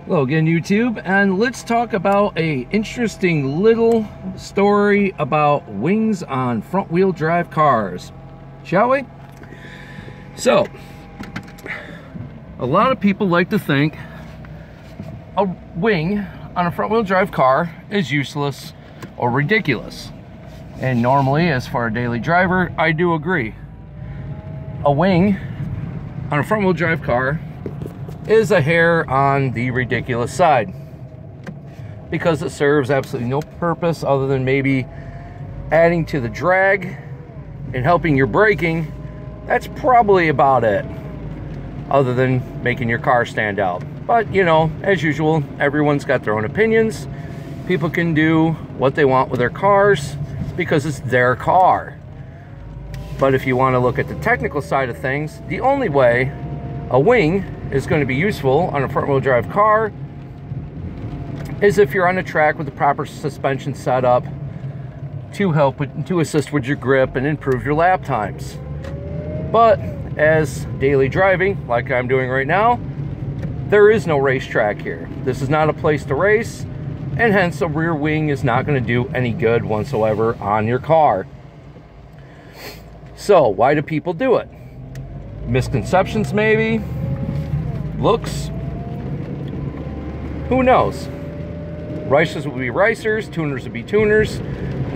Hello again, YouTube, and let's talk about a interesting little story about wings on front-wheel drive cars, shall we? So, a lot of people like to think a wing on a front-wheel drive car is useless or ridiculous. And normally, as for a daily driver, I do agree. A wing on a front-wheel drive car is a hair on the ridiculous side, because it serves absolutely no purpose other than maybe adding to the drag and helping your braking. That's probably about it, other than making your car stand out. But you know, as usual, everyone's got their own opinions. People can do what they want with their cars because it's their car. But if you want to look at the technical side of things, the only way a wing is going to be useful on a front-wheel drive car is if you're on the track with the proper suspension setup to assist with your grip and improve your lap times. But as daily driving, like I'm doing right now, there is no racetrack here. This is not a place to race, and hence a rear wing is not going to do any good whatsoever on your car. So why do people do it? Misconceptions maybe? Looks? Who knows? Ricers will be ricers, tuners will be tuners.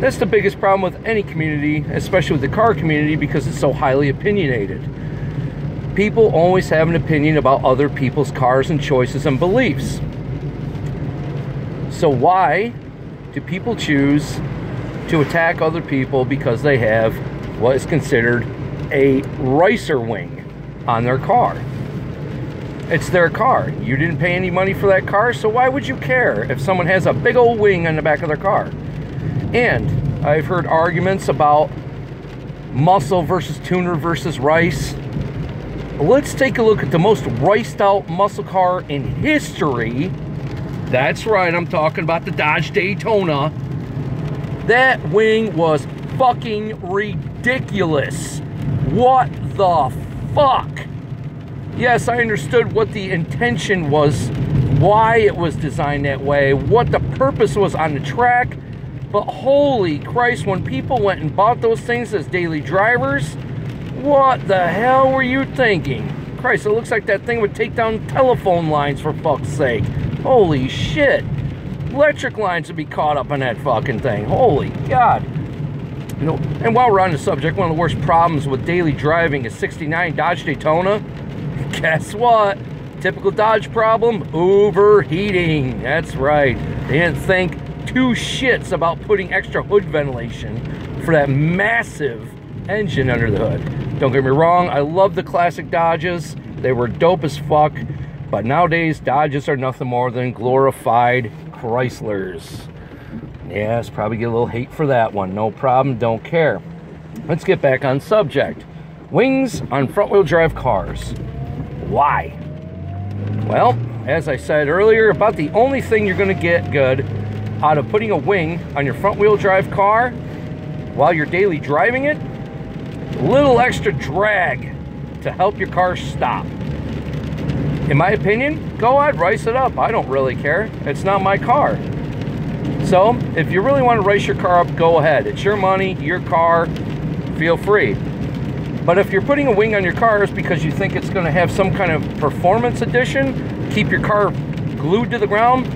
That's the biggest problem with any community, especially with the car community, because it's so highly opinionated. People always have an opinion about other people's cars and choices and beliefs. So why do people choose to attack other people because they have what is considered a ricer wing on their car? It's their car. You didn't pay any money for that car, so why would you care if someone has a big old wing on the back of their car? And I've heard arguments about muscle versus tuner versus rice. Let's take a look at the most riced out muscle car in history. That's right, I'm talking about the Dodge Daytona. That wing was fucking ridiculous. What the fuck? Yes, I understood what the intention was, why it was designed that way, what the purpose was on the track, but holy Christ, when people went and bought those things as daily drivers, what the hell were you thinking? Christ, it looks like that thing would take down telephone lines, for fuck's sake. Holy shit. Electric lines would be caught up in that fucking thing. Holy God. You know, and while we're on the subject, one of the worst problems with daily driving is '69 Dodge Daytona. Guess what? Typical Dodge problem, overheating. That's right. They didn't think two shits about putting extra hood ventilation for that massive engine under the hood. Don't get me wrong, I love the classic Dodges. They were dope as fuck. But nowadays, Dodges are nothing more than glorified Chryslers. Yes, probably get a little hate for that one. No problem, don't care. Let's get back on subject. Wings on front-wheel drive cars. Why? Well, as I said earlier, about the only thing you're going to get good out of putting a wing on your front-wheel drive car while you're daily driving it, a little extra drag to help your car stop. In my opinion, go ahead, rice it up. I don't really care. It's not my car. So, if you really want to race your car up, go ahead. It's your money, your car, feel free. But if you're putting a wing on your cars because you think it's going to have some kind of performance addition, keep your car glued to the ground,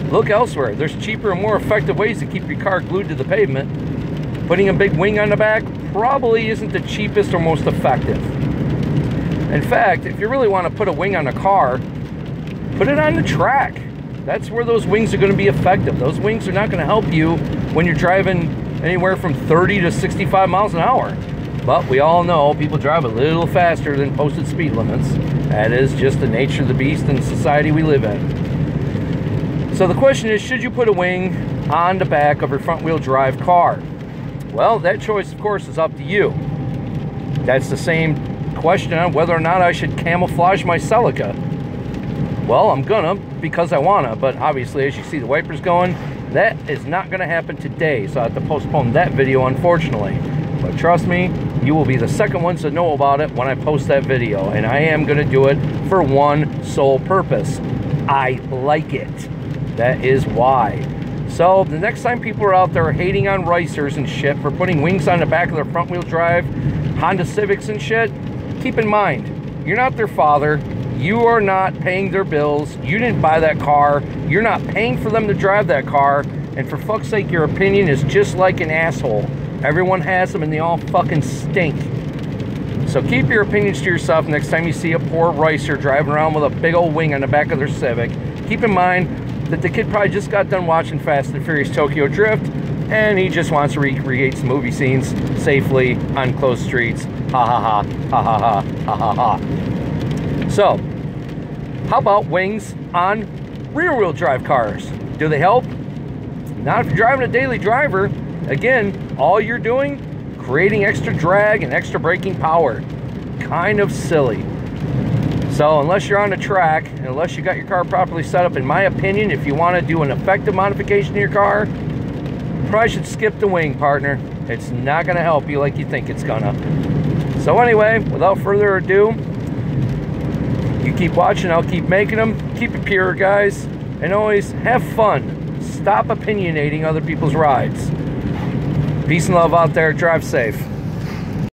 look elsewhere. There's cheaper and more effective ways to keep your car glued to the pavement. Putting a big wing on the back probably isn't the cheapest or most effective. In fact, if you really want to put a wing on a car, put it on the track. That's where those wings are going to be effective. Those wings are not going to help you when you're driving anywhere from 30 to 65 miles an hour. But we all know people drive a little faster than posted speed limits. That is just the nature of the beast in the society we live in. So the question is, should you put a wing on the back of your front-wheel drive car? Well, that choice, of course, is up to you. That's the same question on whether or not I should camouflage my Celica. Well, I'm gonna, because I wanna, but obviously, as you see the wipers going, that is not gonna happen today, so I have to postpone that video, unfortunately. But trust me, you will be the second ones to know about it when I post that video. And I am going to do it for one sole purpose. I like it. That is why. So the next time people are out there hating on racers and shit for putting wings on the back of their front wheel drive Honda Civics and shit, keep in mind, you're not their father. You are not paying their bills. You didn't buy that car. You're not paying for them to drive that car. And for fuck's sake, your opinion is just like an asshole. Everyone has them and they all fucking stink. So keep your opinions to yourself next time you see a poor racer driving around with a big old wing on the back of their Civic. Keep in mind that the kid probably just got done watching Fast and Furious Tokyo Drift and he just wants to recreate some movie scenes safely on closed streets. Ha ha ha, ha ha ha, ha ha ha. So, how about wings on rear-wheel drive cars? Do they help? Not if you're driving a daily driver. Again, all you're doing, creating extra drag and extra braking power. Kind of silly. So unless you're on the track, and unless you got your car properly set up, in my opinion, if you want to do an effective modification to your car, you probably should skip the wing, partner. It's not going to help you like you think it's gonna. So anyway, without further ado, you keep watching, I'll keep making them. Keep it pure, guys. And always have fun. Stop opinionating other people's rides. Peace and love out there. Drive safe.